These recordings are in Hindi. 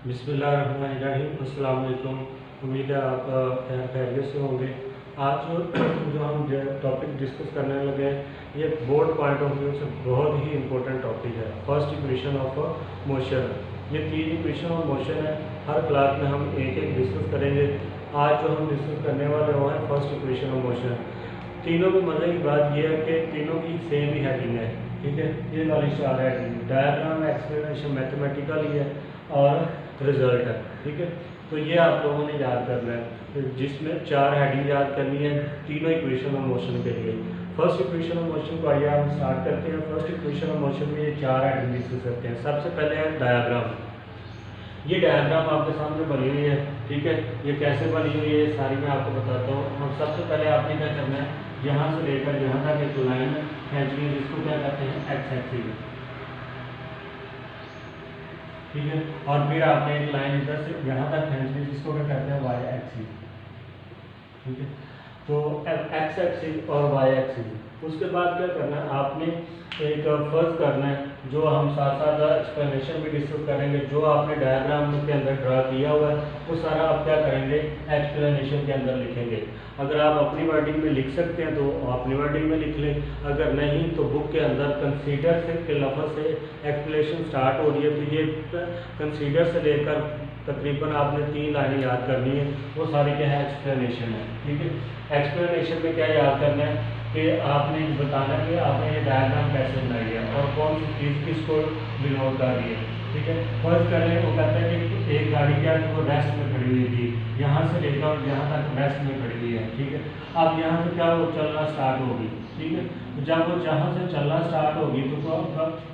बिस्मिल्लाहिर्रहमानिर्रहीम। अस्सलाम वालेकुम। उम्मीद है आप खैरियत से होंगे। आज जो हम टॉपिक डिस्कस करने लगे हैं ये बोर्ड पॉइंट ऑफ व्यू से बहुत ही इम्पोर्टेंट टॉपिक है। First equation of motion. ये 3 इक्वेशन ऑफ मोशन है। हर क्लास में हम एक एक डिस्कस करेंगे। आज जो हम डिस्कस करने वाले वो है फर्स्ट इक्वेशन ऑफ मोशन। तीनों में मज़े की बात यह है कि तीनों की सेम ही हेडिंग है। ठीक है, ये वाली 4 हेडिंग डायग्राम, एक्सप्लेनेशन, मैथमेटिकल है और रिजल्ट है। ठीक है, तो ये आप लोगों ने याद करना है, जिसमें 4 हेडिंग याद करनी है तीनों इक्वेशन ऑफ मोशन के लिए। फर्स्ट इक्वेशन ऑफ मोशन को आइए हम स्टार्ट करते हैं। फर्स्ट इक्वेशन ऑफ मोशन में ये 4 हेडिंग डिस्कस करते हैं। सबसे पहले है डायग्राम। ये डायग्राम आपके सामने बनी हुई है। ठीक है, ये कैसे बनी हुई है ये सारी मैं आपको बताता हूँ। हम सबसे पहले आपने क्या करना है, यहाँ से लेकर यहाँ तक एक लाइन खींचनी है जिसको क्या कहते हैं, एक्स एक्सिस। ठीक है, और फिर आपने एक लाइन इधर से यहाँ तक खींचनी है जिसको क्या कहते हैं, वाई एक्सिस। ठीक है, तो एक्स एक्सिस और वाई एक्सिस। उसके बाद क्या करना है, आपने एक फर्ज करना है जो हम साथ साथ एक्सप्लेनेशन भी डिस्कस करेंगे। जो आपने डायग्राम के अंदर ड्रा किया हुआ है वो सारा आप क्या करेंगे, एक्सप्लेनेशन के अंदर लिखेंगे। अगर आप अपनी वर्डिंग में लिख सकते हैं तो अपनी वर्डिंग में लिख लें, अगर नहीं तो बुक के अंदर कंसीडर से के लफ्ज़ से एक्सप्लेनेशन स्टार्ट हो रही है तो ये कंसीडर से लेकर तकरीबन आपने 3 लाइनें याद करनी है, वो सारी क्या है, एक्सप्लेनेशन है। ठीक है, एक्सप्लेनेशन में क्या याद करना है कि आपने बताना कि आपने ये डायग्राम कैसे बनाई है और कौन सी चीज़ किसको डिनोट कर रही है। ठीक है, फर्स्ट करें वो कहता है कि एक गाड़ी क्या है वो रेस्ट में खड़ी हुई थी, यहाँ से लेकर यहाँ तक रेस्ट में खड़ी हुई है। ठीक है, अब यहाँ से क्या वो चलना स्टार्ट होगी। ठीक है, तो जब वो जहाँ से चलना स्टार्ट होगी तो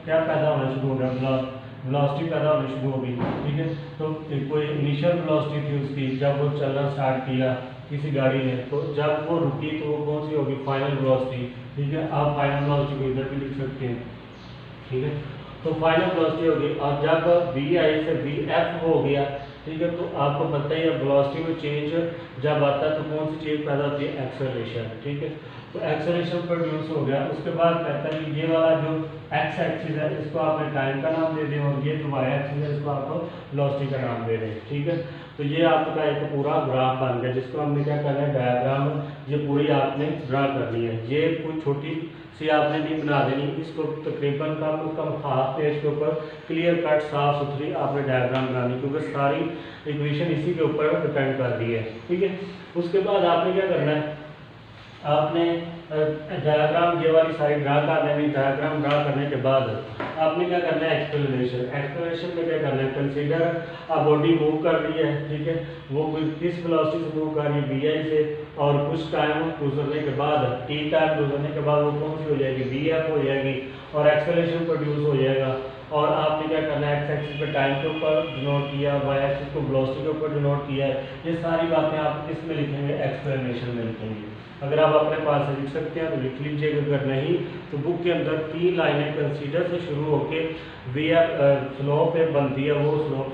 क्या पैदा होना शुरू होगा, वेलोसिटी पैदा होनी शुरू होगी। ठीक है, तो कोई इनिशियल वेलोसिटी थी उसकी जब वो चलना स्टार्ट किया किसी गाड़ी ने, तो जब वो रुकी तो वो कौन सी होगी, फाइनल वेलोसिटी। ठीक है, आप फाइनल वेलोसिटी को इधर भी लिख सकते हैं। ठीक है, तो फाइनल वेलोसिटी होगी और जब वी आई से वी एफ हो गया, ठीक है, तो आपको पता ही है वेलोसिटी में चेंज जब आता है तो कौन सी चीज़ पैदा होती है, एक्सेलरेशन। ठीक है, तो एक्सेलरेशन प्रोड्यूस हो गया। उसके बाद कहता है कि ये वाला जो एक्स एक्सिस है इसको आपने टाइम का नाम दे दें और ये जो वाई एक्सिस है इसको आपको वेलोसिटी का नाम दे दें। ठीक है, तो ये आपका एक पूरा ग्राफ बन गया जिसको हमने क्या करना है, डायग्राम ये पूरी आपने ड्रा करनी है। ये कोई छोटी सी आपने नहीं बना देनी, इसको तकरीबन कम हाफ पेज के ऊपर क्लियर कट साफ सुथरी आपने डायग्राम बनानी, क्योंकि सारी इक्वेशन इसी के ऊपर डिपेंड कर रही है। ठीक है, उसके बाद आपने क्या करना है, आपने डायग्राम ये वाली साइड ड्रा कर लेनी। डायग्राम ड्रा करने के बाद आपने क्या करना है, एक्सप्लेनेशन। एक्सप्लेनेशन में क्या करना है, कंसीडर बॉडी मूव कर रही है। ठीक है, वो किस वेलोसिटी से मूव कर रही है, वी आई से, और कुछ टाइम गुजरने के बाद, टी टाइम गुजरने के बाद वो कौन सी हो जाएगी, वी एफ हो जाएगी और एक्सेलरेशन प्रोड्यूस हो जाएगा। और आपने क्या करना है, एक्स एक्सिस पे टाइम के ऊपर डिनोट किया, वाई एक्सिस को वेलोसिटी के ऊपर डिनोट किया है। ये सारी बातें आप किस में लिखेंगे, एक्सप्लेनेशन में लिखेंगे। अगर आप अपने पास से लिख सकते हैं तो लिख लीजिएगा, अगर नहीं तो बुक के अंदर 3 लाइनें कंसीडर से शुरू होकर वी स्लोप पे बनती है, वो स्लोप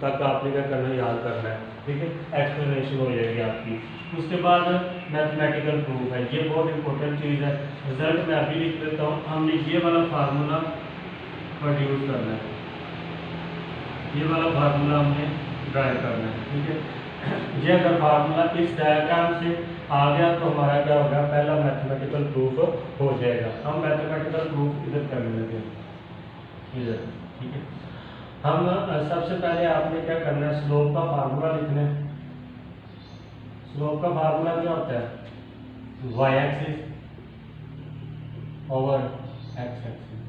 तक आपने क्या करना है, याद करना है। ठीक है, एक्सप्लेनेशन हो जाएगी आपकी। उसके बाद मैथमेटिकल प्रूफ है, ये बहुत इंपॉर्टेंट चीज़ है। रिजल्ट मैं अभी लिख देता हूँ। हमने ये वाला फार्मूला प्रोड्यूस करना है, ये वाला फार्मूला हमने ड्राइव करना है। ठीक है, ये अगर फार्मूला इस डायग्राम से आ गया तो हमारा क्या होगा, पहला मैथमेटिकल प्रूफ हो जाएगा। हम मैथमेटिकल प्रूफ इधर कर लेते हैं इधर। ठीक है, हम सबसे पहले आपने क्या करना है, स्लोप का फार्मूला लिखना है। स्लोप का फार्मूला क्या होता है, Y axis over X axis.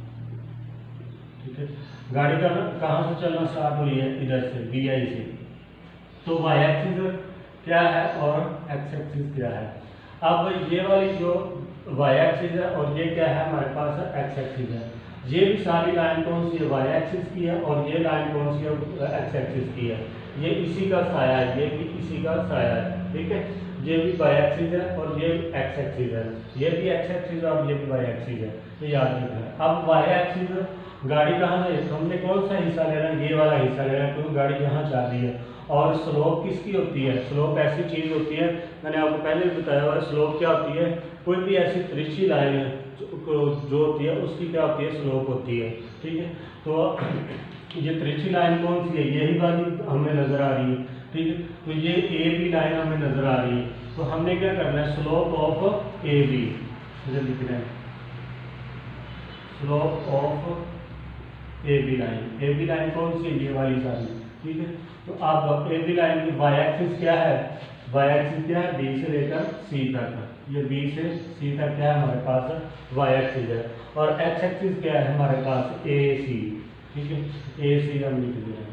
ठीक है, गाड़ी का कहाँ से चलना स्टार्ट हुई है, इधर से वी आई से, तो वाई एक्सिस क्या है और एक्स एक्सिस क्या है। अब ये वाली जो वाई एक्सिस है और ये क्या है हमारे पास एक्स एक्सिस है। ये भी सारी लाइन कौन सी है, वाई एक्सिस की है, और ये लाइन कौन सी है, एक्स एक्सिस की है। ये इसी का साया है, ये भी इसी का साया है। ठीक है, ये भी वाई एक्सिस है और ये एक्स एक्सिस है, ये भी एक्स एक्सिस है और ये भी वाई एक्सिस है, तो याद रखना है। अब वाई एक्सिस गाड़ी कहाँ से, हमने कौन सा हिस्सा लेना है, ये वाला हिस्सा लेना है, क्योंकि गाड़ी यहाँ जा रही है। और स्लोप किसकी होती है, स्लोप ऐसी चीज़ होती है, मैंने आपको पहले भी बताया हुआ है, स्लोप क्या होती है, कोई भी ऐसी तिरछी लाइन जो होती है उसकी क्या होती है, स्लोप होती है। ठीक है, तो ये तिरछी लाइन कौन सी है, यही वाली हमें नज़र आ रही है। ठीक है, तो ये ए बी लाइन हमें नज़र आ रही है, तो हमने क्या करना है, स्लोप ऑफ ए बी लिख रहे हैं, slope of A B line कौन सी है, ये वाली सारी। ठीक है, तो आप ए बी लाइन की वाई एक्सिस क्या है, वाई एक्सिस क्या है, बी से लेकर सी तक, ये बी से सी तक क्या है हमारे पास वाई एक्सिस है, और एक्स एक्सिस क्या है हमारे पास ए सी। ठीक है, ए सी हम लिख दिया,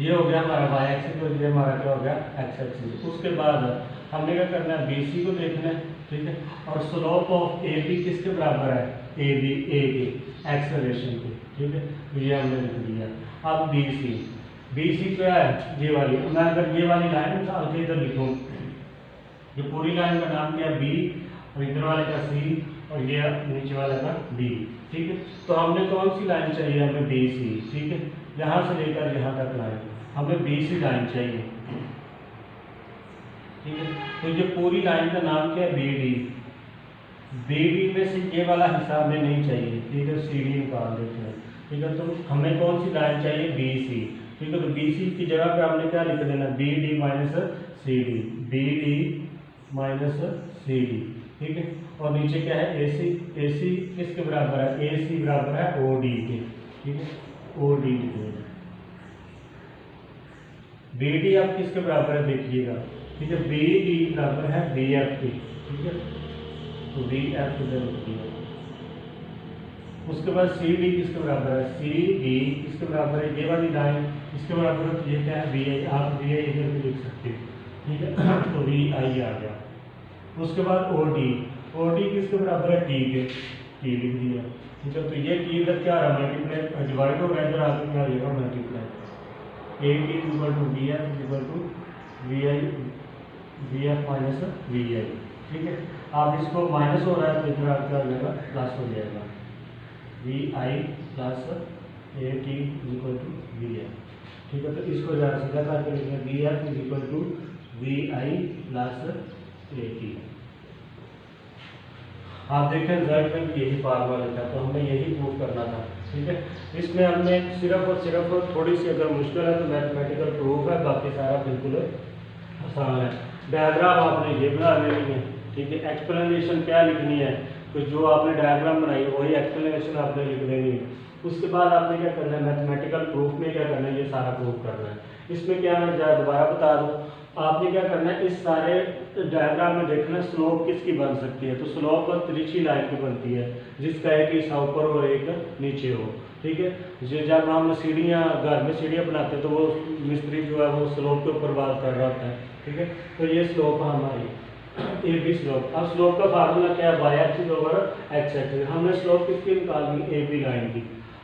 ये हो गया हमारा वाई एक्सिस और ये हमारा क्या हो गया एक्स एक्सिस। उसके बाद हमने क्या करना है, बी सी को देखना है। ठीक है, और स्लोप ऑफ ए बी किसके बराबर है, ए बी ए के एक्सेलरेशन के। ठीक है, तो ये हमने लिख दिया। अब बी सी क्या है, ये वाली, मैं अगर ये वाली लाइन निकाल के इधर लिखूँ, ये पूरी लाइन का नाम क्या है बी, और इधर वाले का सी, और ये नीचे वाले का डी। ठीक है, तो हमने कौन सी लाइन चाहिए, हमें बी सी। ठीक है, यहाँ से लेकर यहाँ तक लाइन, हमें बी सी लाइन चाहिए। ठीक है, तो ये पूरी लाइन का नाम क्या है, बी डी। बी डी में से ये वाला हिस्सा हमें नहीं चाहिए। ठीक है, सी डी निकाल देते हैं। ठीक है, तो हमें कौन सी लाइन चाहिए, बी सी। ठीक है, तो बी सी की जगह पे हमने क्या लिख देना, B D minus C D, B D minus C D. ठीक है, और नीचे क्या है, ए सी किसके बराबर है, ए सी बराबर है ओ डी के। ठीक है, ओ डी लिख देना, बी डी आप किसके बराबर है देखिएगा। ठीक है, बी डी बराबर है बी एफ के। ठीक है, तो बी एफ इधर लिख दिया। उसके बाद सी डी किसके बराबर है, सी डी किसके बराबर है, ये वाली लाइन इसके बराबर है, तो ये क्या है वी आई, आप वी आई इधर भी लिख सकते हो। ठीक है, तो वी आई आ गया। उसके बाद ओ डी किसके बराबर है, टी के, टी लिख दिया। ठीक है, तो ये टी इधर क्या रहा, मल्टीप्लाई डिवाइड हो रहा है, इधर आगे क्या रहेगा multiply, A T equal to V F equal to V F minus V I. ठीक है, आप इसको माइनस हो रहा है तो इधर क्या हो जाएगा, प्लस हो जाएगा, V I plus A T equal to V F. ठीक है, तो इसको ज़रा सीधा करके लिखेंगे, V F is equal to V I plus A T. आप देखें रिजल्ट में भी यही फार्मूला लिखा, तो हमें यही प्रूव करना था। ठीक है, इसमें हमने सिर्फ और सिर्फ थोड़ी सी अगर मुश्किल है तो मैथमेटिकल प्रूफ है, बाकी सारा बिल्कुल आसान है। डायग्राम आपने ये बना लेनी है। ठीक है, एक्सप्लेनेशन क्या लिखनी है, तो जो आपने डायग्राम बनाई है वही एक्सप्लेनेशन आपने लिख देनी है। उसके बाद आपने क्या करना है, मैथमेटिकल प्रूफ में क्या करना है, ये सारा प्रूफ करना है। इसमें क्या मैं दोबारा बता दूं, आपने क्या करना है, इस सारे डायग्राम में देखना स्लोप किसकी बन सकती है, तो स्लोप पर तिरछी लाइन की बनती है, जिसका एक हिस्सा ऊपर और एक नीचे हो। ठीक है, जब हम सीढ़ियाँ घर में सीढ़ियाँ बनाते हैं तो वो मिस्त्री जो है वो स्लोप के ऊपर बात कर रहा होता है। ठीक है, तो ये स्लोप है हमारी ए बी स्लोप। अब स्लोप का फार्मूला क्या है, Y axis over X axis. हमने स्लोप किसकी निकालनी, ए बी लाइन की,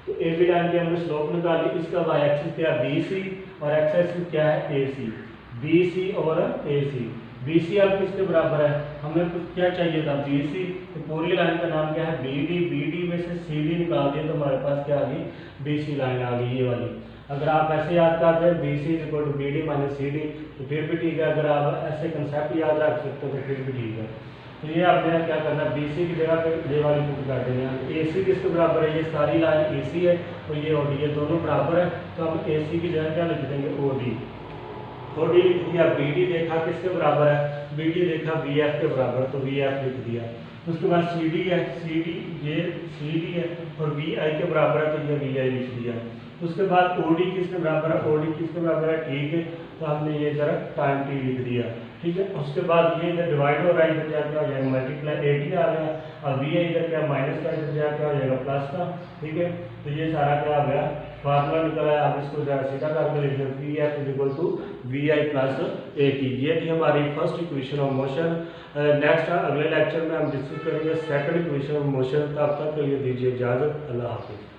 तो ए बी लाइन की हमने स्लोप निकाली। इसका वाई एक्सिस क्या है, बी सी, और एक्स एक्सिस क्या है, ए सी। बी सी और ए सी, बी सी अब किसके बराबर है, हमें क्या चाहिए था, बी सी, तो पूरी लाइन का नाम क्या है, बी डी। बी डी में से सी डी निकाल दिया तो हमारे पास क्या आ गई, बी सी लाइन आ गई, ये वाली। अगर आप ऐसे याद करते हैं B C equal to B D minus C D, तो फिर भी ठीक है। अगर आप ऐसे कंसेप्ट याद रख सकते हो तो फिर भी ठीक है। तो ये आपने क्या करना है, बी सी की जगह पे ये वाली पुट कर देना है। ए सी किसके बराबर है, ये सारी लाइन ए सी है और ये ओ डी, ये दोनों बराबर है, तो हम ए सी की जगह क्या लिख देंगे, ओ डी। ओ डी लिख दिया। बी डी देखा किसके बराबर है, बी डी देखा वी एफ के बराबर, तो वी एफ लिख दिया। उसके बाद सी डी है, सी डी ये सी डी है और वी आई के बराबर है, तो ये वी आई लिख दिया। उसके बाद ओ डी किसके बराबर है, ओ डी किसके बराबर है, ठीक है, तो हमने ये जरा टाइम टी लिख दिया। ठीक है, उसके बाद ये इधर डिवाइड हो रहा है, इधर जाके हो जाएगा मल्टीप्लाई, ए टी आ गया, और वी आई इधर क्या माइनस का, इधर जाके हो जाएगा प्लस का। ठीक है, तो ये सारा क्या आ गया, फार्मूला निकला है। आप इसको जरा सीधा करके लिख दो, V F is equal to V I plus A T. ये थी हमारी first equation of motion. Next अगले लेक्चर में हम डिस्कस करेंगे सेकंड इक्वेशन ऑफ मोशन। तब तक के लिए दीजिए इजाजत, अल्लाह हाफिज़।